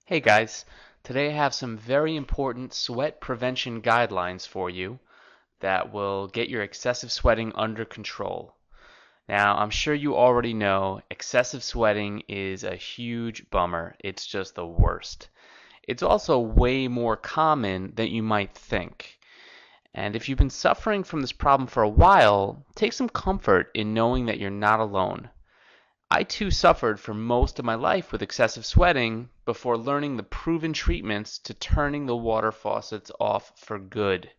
Hey guys, today I have some very important sweat prevention guidelines for you that will get your excessive sweating under control. Now, I'm sure you already know excessive sweating is a huge bummer. It's just the worst. It's also way more common than you might think. And if you've been suffering from this problem for a while, take some comfort in knowing that you're not alone. I too suffered for most of my life with excessive sweating before learning the proven treatments to turning the water faucets off for good.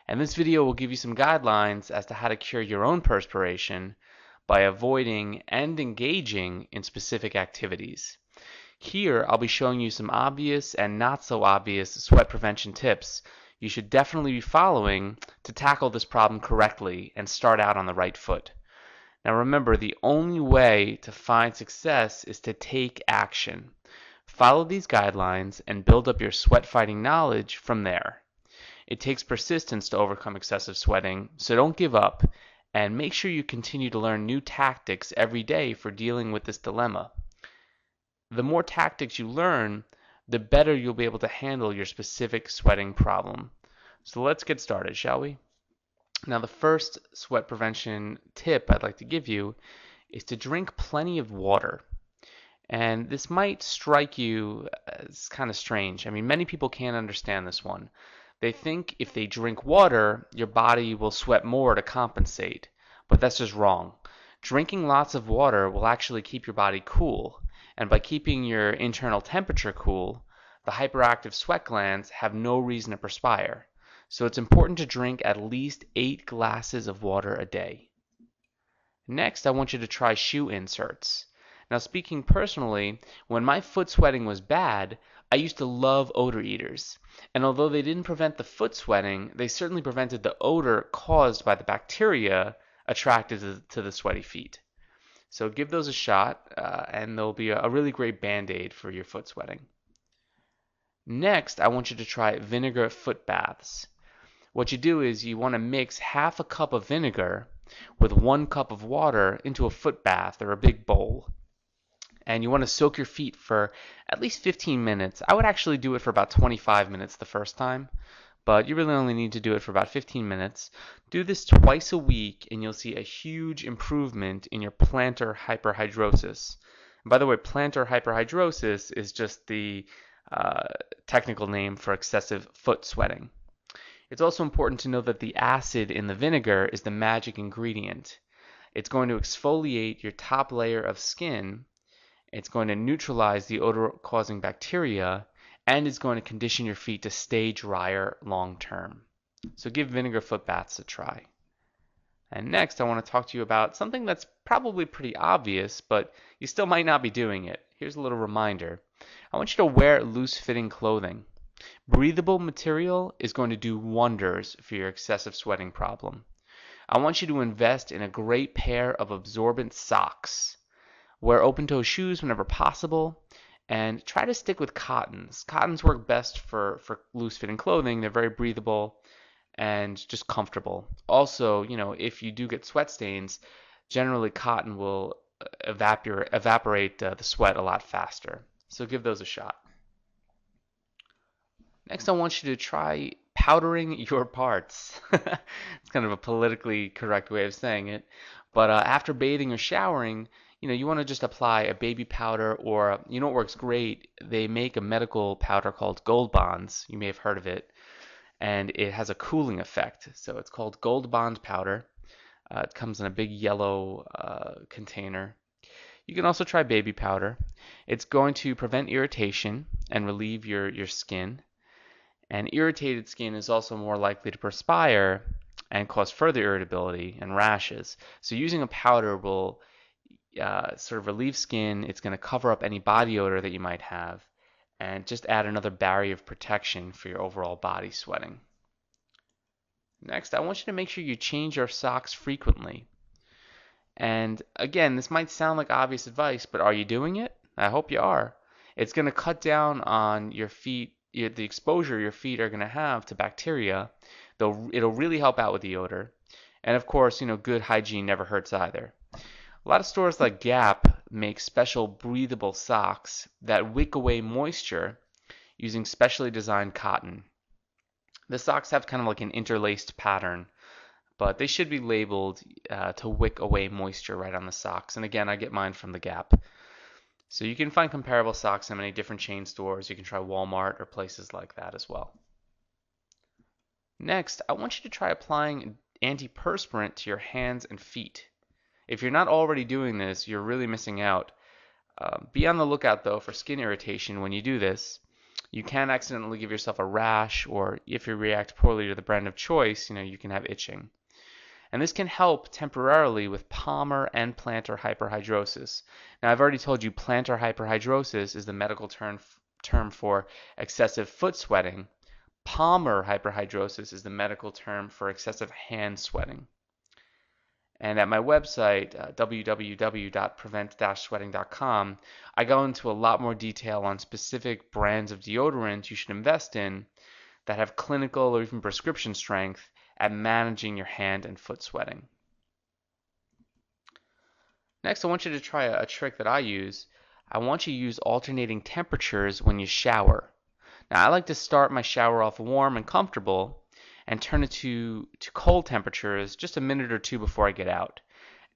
And this video will give you some guidelines as to how to cure your own perspiration by avoiding and engaging in specific activities. Here, I'll be showing you some obvious and not so obvious sweat prevention tips you should definitely be following to tackle this problem correctly and start out on the right foot. Now remember, the only way to find success is to take action. Follow these guidelines and build up your sweat fighting knowledge from there. It takes persistence to overcome excessive sweating, so don't give up and make sure you continue to learn new tactics every day for dealing with this dilemma. The more tactics you learn, the better you'll be able to handle your specific sweating problem. So let's get started, shall we? Now, the first sweat prevention tip I'd like to give you is to drink plenty of water. And this might strike you as kind of strange. I mean, many people can't understand this one. They think if they drink water, your body will sweat more to compensate. But that's just wrong. Drinking lots of water will actually keep your body cool. And by keeping your internal temperature cool, the hyperactive sweat glands have no reason to perspire. So it's important to drink at least 8 glasses of water a day. Next, I want you to try shoe inserts. Now, speaking personally, when my foot sweating was bad, I used to love odor eaters. And although they didn't prevent the foot sweating, they certainly prevented the odor caused by the bacteria attracted to the sweaty feet. So give those a shot, and they'll be a really great band-aid for your foot sweating. Next, I want you to try Vinegar Foot Baths. What you do is you want to mix half a cup of vinegar with 1 cup of water into a foot bath or a big bowl. And you want to soak your feet for at least 15 minutes. I would actually do it for about 25 minutes the first time, but you really only need to do it for about 15 minutes. Do this twice a week and you'll see a huge improvement in your plantar hyperhidrosis. And by the way, plantar hyperhidrosis is just the technical name for excessive foot sweating. It's also important to know that the acid in the vinegar is the magic ingredient. It's going to exfoliate your top layer of skin, it's going to neutralize the odor-causing bacteria, and it's going to condition your feet to stay drier long term. So give vinegar foot baths a try. And next, I want to talk to you about something that's probably pretty obvious, but you still might not be doing it. Here's a little reminder. I want you to wear loose-fitting clothing. Breathable material is going to do wonders for your excessive sweating problem. I want you to invest in a great pair of absorbent socks. Wear open-toe shoes whenever possible, and try to stick with cottons. Cottons work best for loose-fitting clothing. They're very breathable and just comfortable. Also, if you do get sweat stains, generally cotton will evaporate the sweat a lot faster. So give those a shot. Next, I want you to try powdering your parts. It's kind of a politically correct way of saying it. But after bathing or showering, you want to just apply a baby powder, or what works great? They make a medical powder called goldbonds. You may have heard of it. And it has a cooling effect. So it's called goldbond powder. It comes in a big yellow container. You can also try baby powder. It's going to prevent irritation and relieve your skin. And irritated skin is also more likely to perspire and cause further irritability and rashes. So using a powder will sort of relieve skin. It's going to cover up any body odor that you might have and just add another barrier of protection for your overall body sweating. Next, I want you to make sure you change your socks frequently. And again, this might sound like obvious advice, but are you doing it? I hope you are. It's going to cut down on your feet, the exposure your feet are going to have to bacteria, though it'll really help out with the odor. And of course, good hygiene never hurts either. A lot of stores like Gap, make special breathable socks that wick away moisture using specially designed cotton. The socks have kind of like an interlaced pattern, but they should be labeled to wick away moisture right on the socks. And again, I get mine from the Gap. So you can find comparable socks in many different chain stores. You can try Walmart or places like that as well. Next, I want you to try applying antiperspirant to your hands and feet. If you're not already doing this, you're really missing out. Be on the lookout though for skin irritation when you do this. You can accidentally give yourself a rash, or if you react poorly to the brand of choice, you can have itching. And this can help temporarily with palmar and plantar hyperhidrosis. Now, I've already told you plantar hyperhidrosis is the medical term for excessive foot sweating. Palmar hyperhidrosis is the medical term for excessive hand sweating. And at my website, www.prevent-sweating.com, I go into a lot more detail on specific brands of deodorant you should invest in that have clinical or even prescription strength at managing your hand and foot sweating. Next, I want you to try a trick that I use. I want you to use alternating temperatures when you shower. Now, I like to start my shower off warm and comfortable and turn it to cold temperatures just a minute or two before I get out.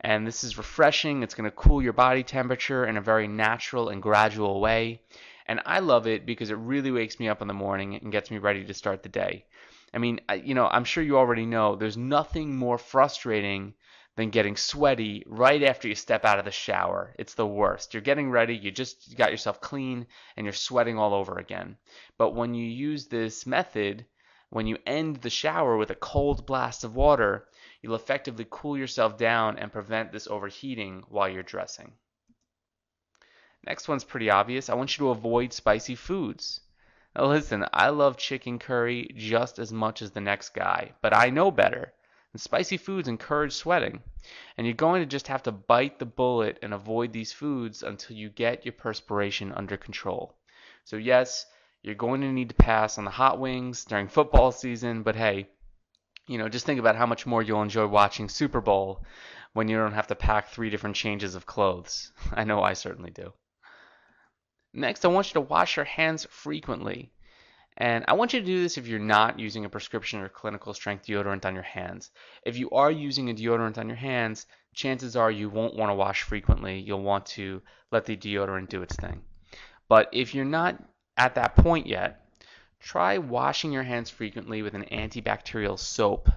And this is refreshing. It's going to cool your body temperature in a very natural and gradual way. And I love it because it really wakes me up in the morning and gets me ready to start the day. I mean, I'm sure you already know there's nothing more frustrating than getting sweaty right after you step out of the shower. It's the worst. You're getting ready, you just got yourself clean, and you're sweating all over again. But when you use this method, when you end the shower with a cold blast of water, you'll effectively cool yourself down and prevent this overheating while you're dressing. Next one's pretty obvious. I want you to avoid spicy foods. Now listen, I love chicken curry just as much as the next guy, but I know better. And spicy foods encourage sweating, and you're going to just have to bite the bullet and avoid these foods until you get your perspiration under control. So yes, you're going to need to pass on the hot wings during football season, but hey, just think about how much more you'll enjoy watching Super Bowl when you don't have to pack 3 different changes of clothes. I know I certainly do. Next, I want you to wash your hands frequently. And I want you to do this if you're not using a prescription or clinical strength deodorant on your hands. If you are using a deodorant on your hands, chances are you won't want to wash frequently. You'll want to let the deodorant do its thing. But if you're not at that point yet, try washing your hands frequently with an antibacterial soap.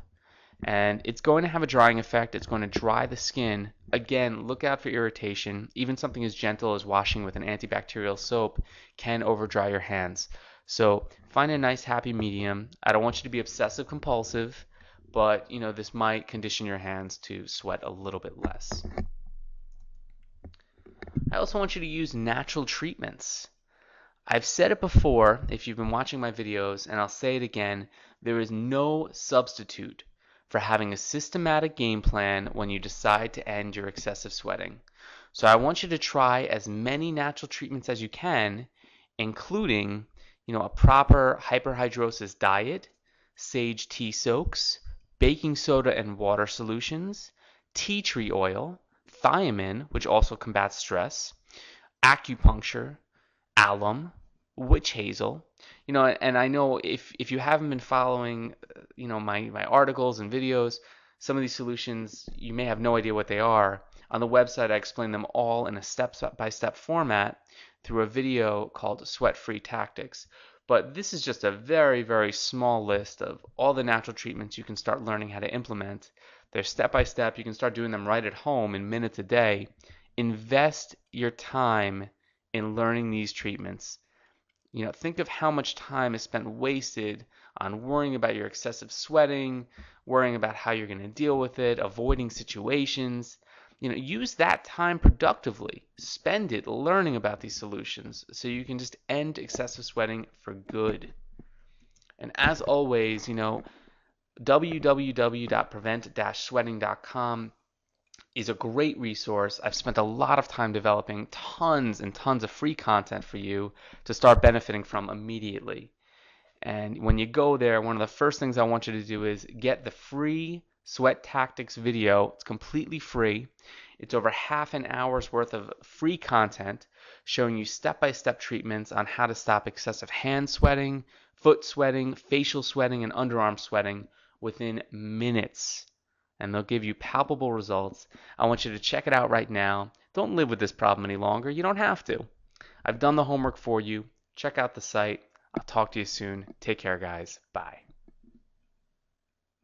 And it's going to have a drying effect. It's going to dry the skin. Again, look out for irritation. Even something as gentle as washing with an antibacterial soap can overdry your hands. So find a nice happy medium. I don't want you to be obsessive compulsive, but this might condition your hands to sweat a little bit less. I also want you to use natural treatments. I've said it before if you've been watching my videos, and I'll say it again, there is no substitute for having a systematic game plan when you decide to end your excessive sweating. So I want you to try as many natural treatments as you can, including a proper hyperhidrosis diet, sage tea soaks, baking soda and water solutions, tea tree oil, thiamine, which also combats stress, acupuncture, alum, witch hazel. And I know if you haven't been following my articles and videos, some of these solutions you may have no idea what they are. On the website I explain them all in a step-by-step format through a video called Sweat-Free Tactics. But this is just a very, very small list of all the natural treatments you can start learning how to implement. They're step-by-step. You can start doing them right at home in minutes a day. Invest your time in learning these treatments. Think of how much time is spent wasted on worrying about your excessive sweating, worrying about how you're going to deal with it, avoiding situations. Use that time productively. Spend it learning about these solutions so you can just end excessive sweating for good. And as always, www.prevent-sweating.com is a great resource. I've spent a lot of time developing tons and tons of free content for you to start benefiting from immediately. And when you go there, one of the first things I want you to do is get the free Sweat Tactics video. It's completely free. It's over half an hour's worth of free content showing you step-by-step treatments on how to stop excessive hand sweating, foot sweating, facial sweating, and underarm sweating within minutes. And they'll give you palpable results. I want you to check it out right now. Don't live with this problem any longer. You don't have to. I've done the homework for you. Check out the site. I'll talk to you soon. Take care, guys. Bye.